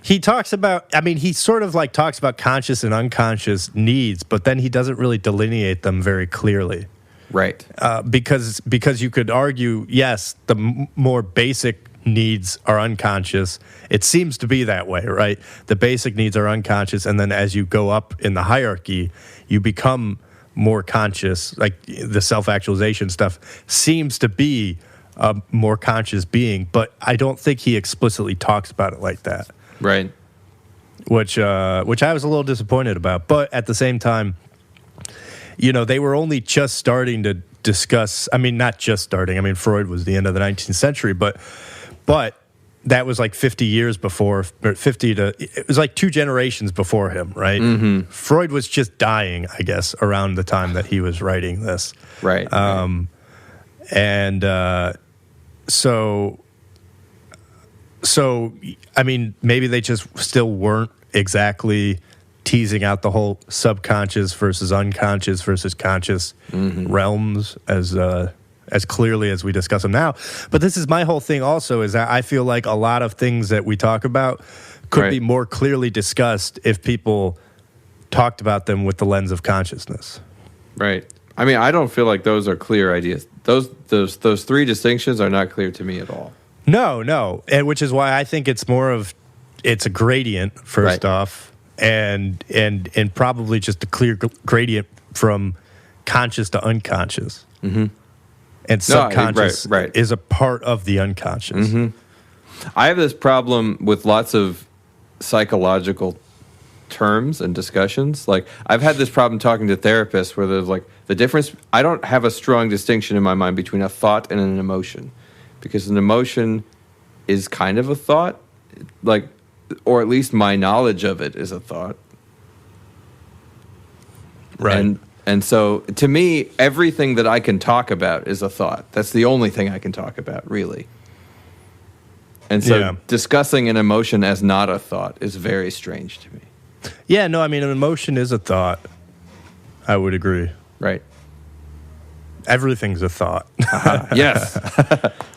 He talks about, he sort of like talks about conscious and unconscious needs, but then he doesn't really delineate them very clearly. Right. Because you could argue, yes, the more basic needs are unconscious. It seems to be that way, right? The basic needs are unconscious, and then as you go up in the hierarchy, you become more conscious. Like the self-actualization stuff seems to be a more conscious being, but I don't think he explicitly talks about it like that. Right. Which I was a little disappointed about. But at the same time, they were only just starting to discuss, not just starting. Freud was the end of the 19th century, but that was like 50 years before, or it was like 2 generations before him, right? Mm-hmm. Freud was just dying, I guess, around the time that he was writing this. Right. So, maybe they just still weren't exactly teasing out the whole subconscious versus unconscious versus conscious realms as as clearly as we discuss them now. But this is my whole thing also, is that I feel like a lot of things that we talk about could be more clearly discussed if people talked about them with the lens of consciousness. Right. I mean, I don't feel like those are clear ideas. Those three distinctions are not clear to me at all. No. And which is why I think it's it's a gradient, first off, and probably just a clear gradient from conscious to unconscious. Mm-hmm. And subconscious is a part of the unconscious. Mm-hmm. I have this problem with lots of psychological terms and discussions. Like, I've had this problem talking to therapists where there's like the difference. I don't have a strong distinction in my mind between a thought and an emotion, because an emotion is kind of a thought, like, or at least my knowledge of it is a thought. Right. And so, to me, everything that I can talk about is a thought. That's the only thing I can talk about, really. And so, discussing an emotion as not a thought is very strange to me. Yeah, no, I mean, an emotion is a thought. I would agree. Right. Everything's a thought. Yes.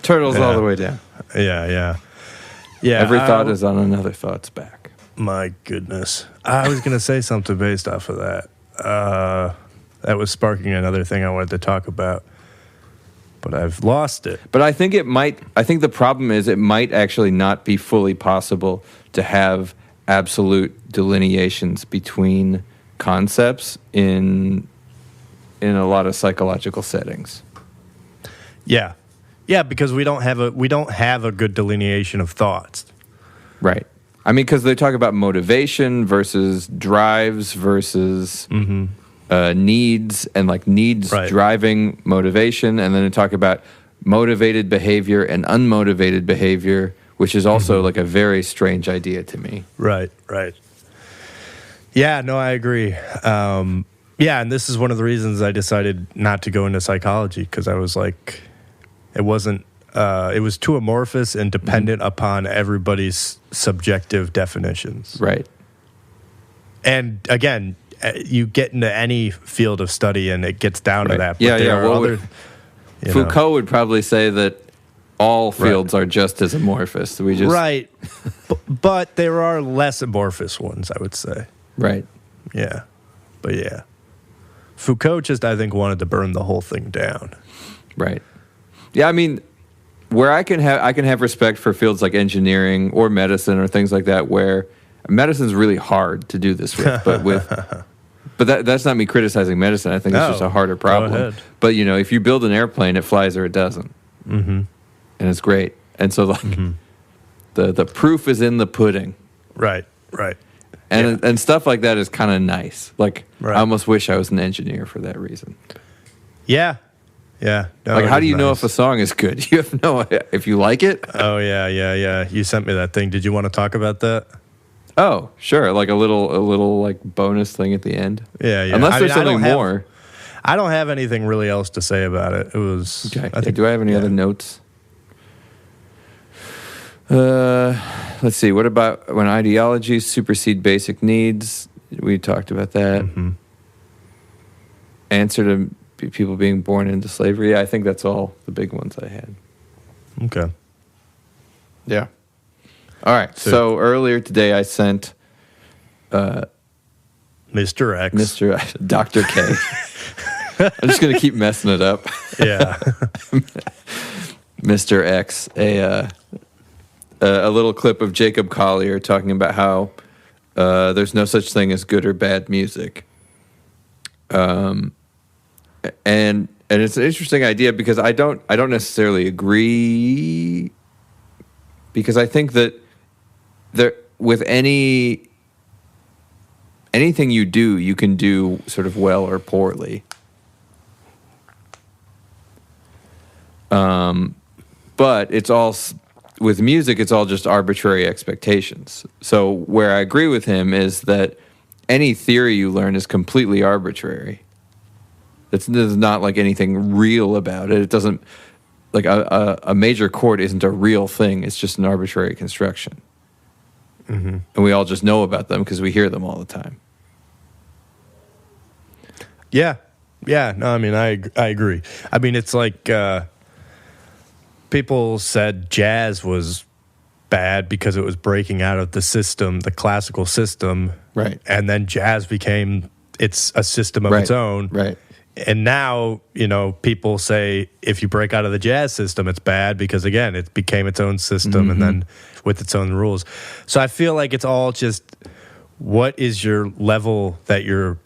Turtles all the way down. Yeah. Every thought is on another thought's back. My goodness. I was going to say something based off of that. That was sparking another thing I wanted to talk about, but I've lost it. But I think the problem is it might actually not be fully possible to have absolute delineations between concepts in a lot of psychological settings. Yeah, because we don't have a good delineation of thoughts. Right. I mean, because they talk about motivation versus drives versus needs, and like needs driving motivation, and then they talk about motivated behavior and unmotivated behavior, which is also like a very strange idea to me. Right. Yeah, no, I agree. And this is one of the reasons I decided not to go into psychology, because I was like, it was too amorphous and dependent upon everybody's subjective definitions. Right. And again, you get into any field of study and it gets down to that. But Foucault would probably say that all fields are just as amorphous. Right. But there are less amorphous ones, I would say. Right. Yeah. But yeah. Foucault just, I think, wanted to burn the whole thing down. Right. Yeah, I mean, where I can have respect for fields like engineering or medicine or things like that, where medicine's really hard to do this with, but that's not me criticizing medicine. I think it's just a harder problem. But if you build an airplane, it flies or it doesn't, and it's great. And so the proof is in the pudding. Right. And stuff like that is kind of nice. Like, I almost wish I was an engineer for that reason. Yeah. No, like, how do you know if a song is good? You have no idea. If you like it? Oh, yeah. You sent me that thing. Did you want to talk about that? Oh, sure. Like a little like bonus thing at the end. Yeah. Unless there's something more. I don't have anything really else to say about it. It was... Okay. Do I have any other notes? Let's see. What about when ideologies supersede basic needs? We talked about that. Answer to people being born into slavery. Yeah, I think that's all the big ones I had. Okay. Yeah. All right. So earlier today I sent Mr. X. Dr. K. I'm just going to keep messing it up. Yeah. Mr. X, a little clip of Jacob Collier talking about how there's no such thing as good or bad music. And it's an interesting idea because I don't necessarily agree, because I think that with anything you do, you can do sort of well or poorly. But it's all, with music, it's all just arbitrary expectations. So where I agree with him is that any theory you learn is completely arbitrary. There's not like anything real about it. It doesn't, like a major chord isn't a real thing. It's just an arbitrary construction. And we all just know about them because we hear them all the time. Yeah. Yeah, no, I mean, I agree. I mean, it's like people said jazz was bad because it was breaking out of the system, the classical system. Right. And then jazz became it's a system of its own. Right. And now, people say if you break out of the jazz system, it's bad because, again, it became its own system and then with its own rules. So I feel like it's all just what is your level that you're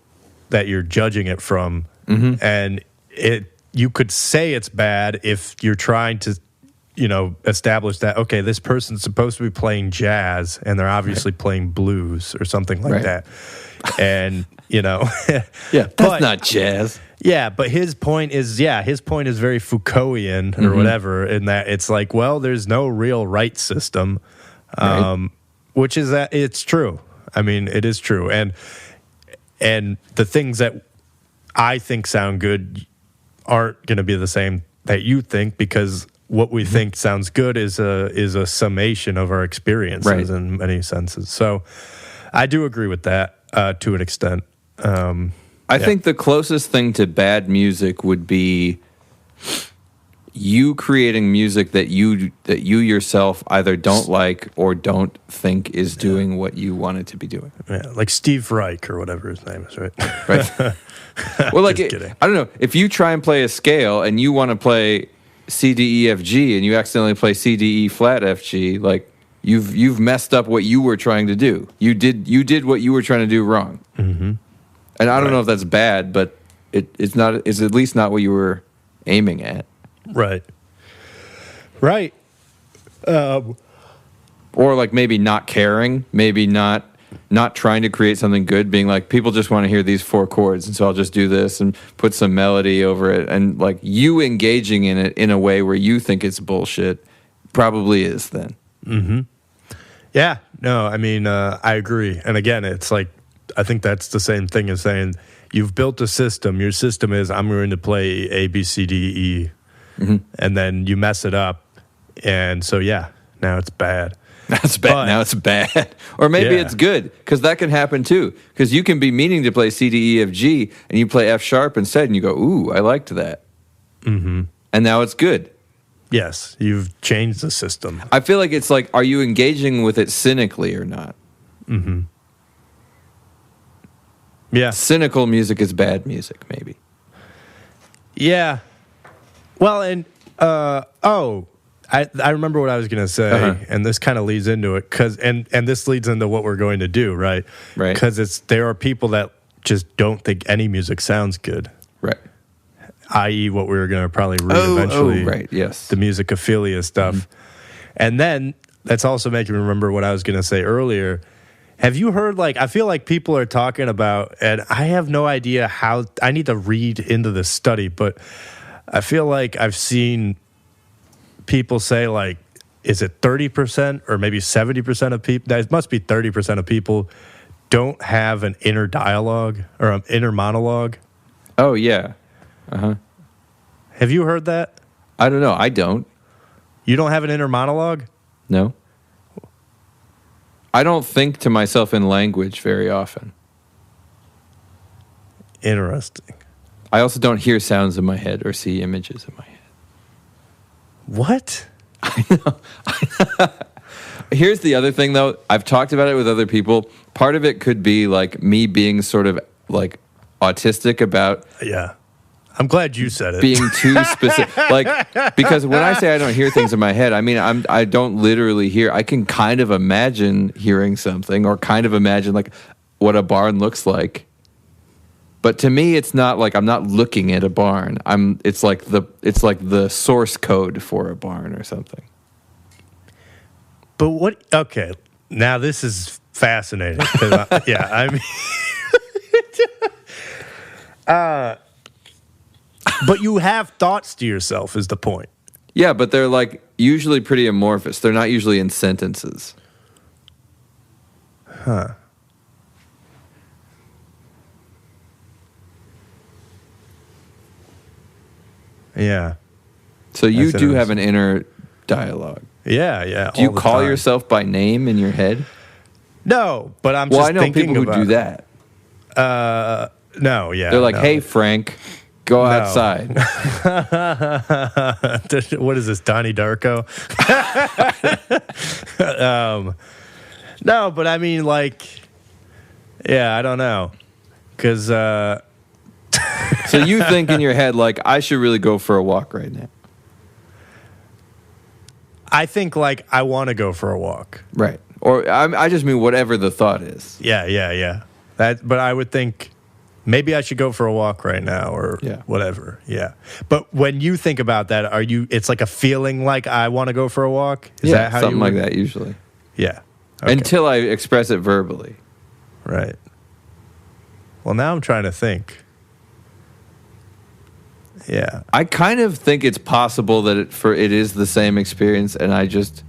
judging it from. And you could say it's bad if you're trying to, establish that, okay, this person's supposed to be playing jazz and they're obviously playing blues or something like that. And, yeah, that's not jazz. Yeah, but his point is very Foucaultian or whatever, in that it's like, well, there's no real right system, which is that it's true. I mean, it is true. And the things that I think sound good aren't going to be the same that you think, because what we think sounds good is a summation of our experiences in many senses. So I do agree with that to an extent. I think the closest thing to bad music would be you creating music that you yourself either don't like or don't think is doing what you want it to be doing. Yeah, like Steve Reich or whatever his name is, right? Right. Well, like, I don't know. If you try and play a scale and you want to play C, D, E, F, G, and you accidentally play C, D, E flat, F, G, like, you've messed up what you were trying to do. You did what you were trying to do wrong. Mm-hmm. And I don't know if that's bad, but it's at least not what you were aiming at. Right. Right. Or like maybe not caring, maybe not trying to create something good, being like, people just want to hear these 4 chords, and so I'll just do this and put some melody over it. And like you engaging in it in a way where you think it's bullshit probably is then. Mm-hmm. Yeah. No, I mean, I agree. And again, it's like, I think that's the same thing as saying you've built a system. Your system is I'm going to play A, B, C, D, E, and then you mess it up, and so now it's bad. That's bad. But, now it's bad, or maybe it's good, because that can happen too. Because you can be meaning to play C, D, E, F, G, and you play F sharp instead, and you go, "Ooh, I liked that," and now it's good. Yes, you've changed the system. I feel like it's like, are you engaging with it cynically or not? Mm-hmm. Yeah. Cynical music is bad music, maybe. Yeah. Well, and, I remember what I was going to say, and this kind of leads into it, and this leads into what we're going to do, right? Right. Because there are people that just don't think any music sounds good. Right. I.e. what we were going to probably read eventually. Oh, right, yes. The musicophilia stuff. Mm-hmm. And then that's also making me remember what I was going to say earlier. Have you heard, like, I feel like people are talking about, and I have no idea how, I need to read into this study, but I feel like I've seen people say, like, is it 30% or maybe 70% of people, it must be 30% of people don't have an inner dialogue or an inner monologue? Oh, yeah. Uh-huh. Have you heard that? I don't know. I don't. You don't have an inner monologue? No. I don't think to myself in language very often. Interesting. I also don't hear sounds in my head or see images in my head. What? I know. Here's the other thing, though. I've talked about it with other people. Part of it could be like me being sort of like autistic about... Yeah. I'm glad you said it. Being too specific. Like, because when I say I don't hear things in my head, I mean, I don't literally hear. I can kind of imagine hearing something, or kind of imagine like what a barn looks like. But to me, it's not like I'm not looking at a barn. It's like the source code for a barn or something. But what? Okay, now this is fascinating. I mean, but you have thoughts to yourself, is the point. Yeah, but they're like usually pretty amorphous. They're not usually in sentences. Huh. Yeah. So you do have an inner dialogue. Yeah, yeah. Do you call yourself by name in your head? No, but I'm just thinking about... Well, I know people who do that. No, yeah. They're like, hey, Frank. Go outside. What is this, Donnie Darko? No, but I mean, like, yeah, I don't know. Because... So you think in your head, like, I should really go for a walk right now? I think, like, I want to go for a walk. Right. Or I just mean whatever the thought is. Yeah. But I would think maybe I should go for a walk right now or whatever. Yeah. But when you think about that, it's like a feeling like I want to go for a walk? Is that how something like that usually. Yeah. Okay. Until I express it verbally. Right. Well, now I'm trying to think. Yeah. I kind of think it's possible that it is the same experience, and I just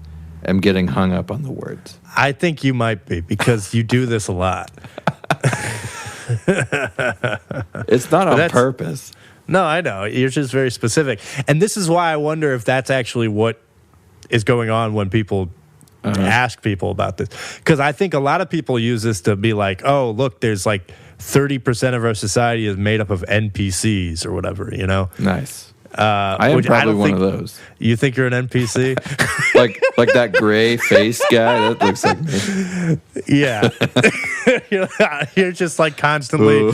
am getting hung up on the words. I think you might be, because you do this a lot. It's not on purpose. No, I know. You're just very specific. And this is why I wonder if that's actually what is going on when people ask people about this. Because I think a lot of people use this to be like, oh, look, there's like 30% of our society is made up of NPCs or whatever, you know? Nice. I am probably one of those. You think you're an NPC? like that gray face guy? That looks like me. Yeah. You're just like constantly...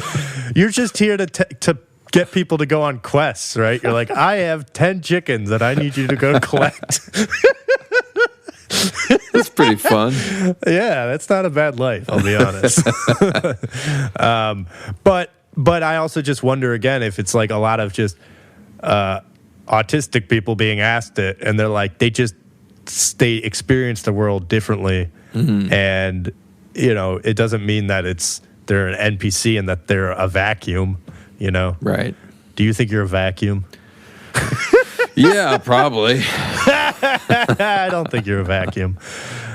You're just here to get people to go on quests, right? You're like, I have 10 chickens that I need you to go collect. That's pretty fun. Yeah, that's not a bad life, I'll be honest. But I also just wonder again if it's like a lot of just autistic people being asked it, and they're like they experience the world differently, and it doesn't mean that they're an NPC and that they're a vacuum, Right. Do you think you're a vacuum? Yeah, probably. I don't think you're a vacuum.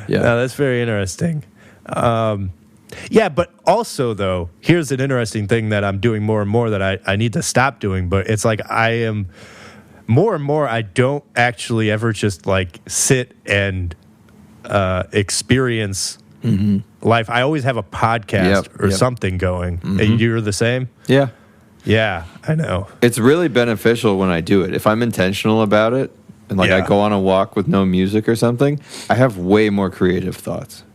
Yeah. No, that's very interesting. Yeah, but also, though, here's an interesting thing that I'm doing more and more that I need to stop doing, but it's like I am more and more, I don't actually ever just like sit and experience life. I always have a podcast or something going. And you're the same? Yeah. Yeah, I know. It's really beneficial when I do it. If I'm intentional about it, and I go on a walk with no music or something, I have way more creative thoughts.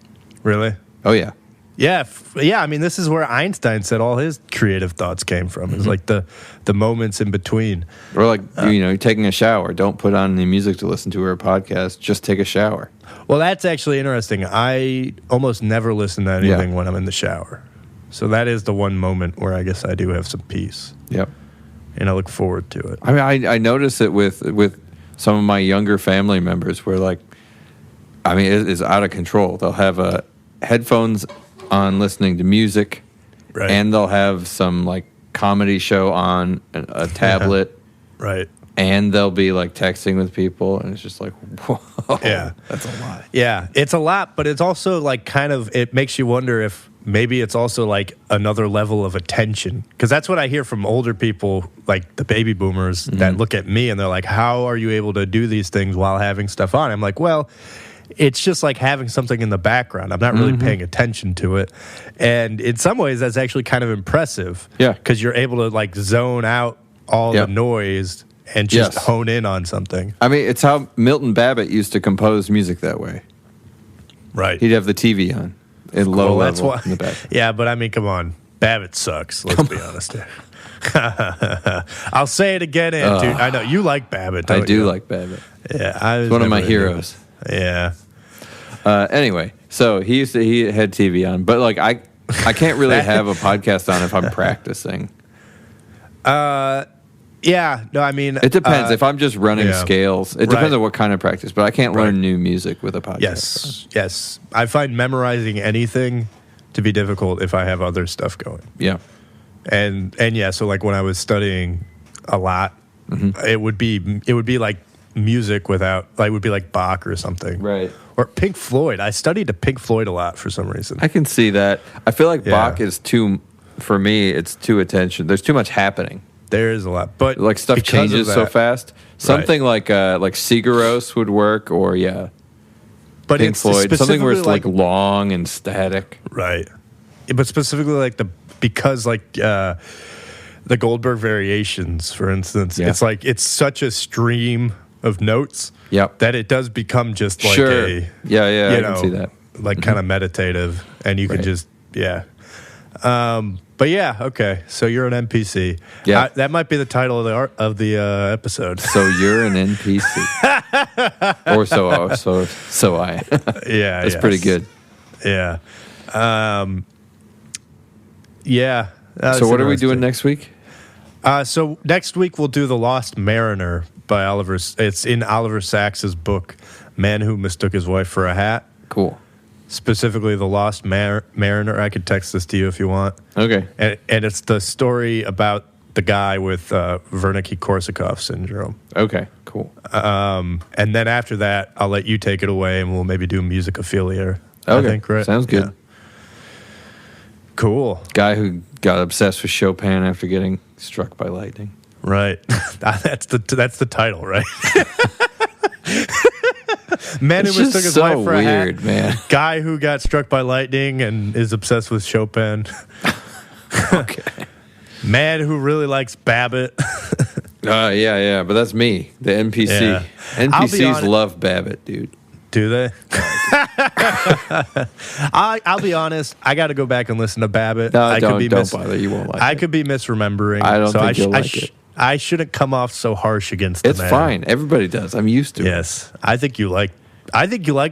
Really? Oh, yeah. Yeah. I mean, this is where Einstein said all his creative thoughts came from. It's like the moments in between. Or like, you're taking a shower. Don't put on any music to listen to or a podcast. Just take a shower. Well, that's actually interesting. I almost never listen to anything when I'm in the shower. So that is the one moment where I guess I do have some peace. Yep. And I look forward to it. I mean, I notice it with some of my younger family members where, like, I mean, it is out of control. They'll have headphones on listening to music, right, and they'll have some, like, comedy show on a tablet. Right. And they'll be, like, texting with people, and it's just like, whoa. Yeah. That's a lot. Yeah, it's a lot, but it's also, like, kind of, it makes you wonder if maybe it's also like another level of attention, because that's what I hear from older people, like the baby boomers, that look at me and they're like, how are you able to do these things while having stuff on? I'm like, well, it's just like having something in the background. I'm not really paying attention to it, and in some ways that's actually kind of impressive. Yeah, because you're able to like zone out all the noise and just hone in on something. I mean, it's how Milton Babbitt used to compose music that way. Right. He'd have the TV on. In low level in the back. Yeah, but I mean, come on. Babbitt sucks, let's be honest. I'll say it again, dude. I know. You like Babbitt, don't you? I do like Babbitt. Yeah. He's one of my heroes. Yeah. Anyway, so he had TV on, but like I can't really have a podcast on if I'm practicing. Yeah, no, I mean... It depends. If I'm just running scales, it depends on what kind of practice, but I can't learn new music with a podcast. Yes. I find memorizing anything to be difficult if I have other stuff going. Yeah. And yeah, so like when I was studying a lot, it would be like music without... Like, it would be like Bach or something. Right. Or Pink Floyd. I studied Pink Floyd a lot for some reason. I can see that. I feel like Bach is too... For me, it's too attention. There's too much happening. There is a lot, but like stuff changes so fast. Something like Sigaros would work, or but Pink Floyd, something where it's like long and static, right? But specifically, like because the Goldberg variations, for instance, Yeah. it's like it's such a stream of notes Yep. that it does become just like Sure. a Yeah, you I know, can see that. like kind of meditative, and you can Right. just But yeah, okay. So you're an NPC. Yeah. That might be the title of the episode. So you're an NPC, or so I. Yeah, That's pretty good. Yeah, yeah. That's So what are we doing interesting. next week? So next week we'll do The Lost Mariner by Oliver. It's in Oliver Sacks's book, Man Who Mistook His Wife for a Hat. Cool. Specifically, The Lost Mariner. I could text this to you if you want. Okay. And it's the story about the guy with Wernicke-Korsakoff syndrome. Okay. Cool. And then after that, I'll let you take it away, and we'll maybe do musicophilia. Okay. I think, right? Sounds good. Yeah. Cool. Guy who got obsessed with Chopin after getting struck by lightning. Right. That's the title, right? Man It's who mistook just his so wife for a hat. weird, man. Guy who got struck by lightning and is obsessed with Chopin. Okay. Man who really likes Babbitt. Yeah, but that's me, the NPC. Yeah. I'll be NPCs honest- love Babbitt, dude. Do they? I'll be honest. I got to go back and listen to Babbitt. No, don't bother. You won't like I it. could be misremembering. I don't so think you'll like it. I shouldn't come off so harsh against the It's man. fine. Everybody does. I'm used to it. Yes, I think you like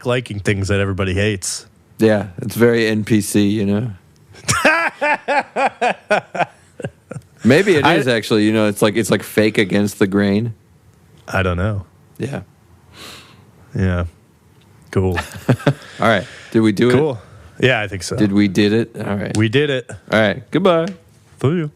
liking things that everybody hates. Yeah, it's very NPC, you know. Maybe it is actually. You know, it's like fake against the grain. I don't know. Yeah. Yeah. Cool. All right. Did we do it? Cool. Yeah, I think so. Did it? All right. We did it. All right. Goodbye. See you.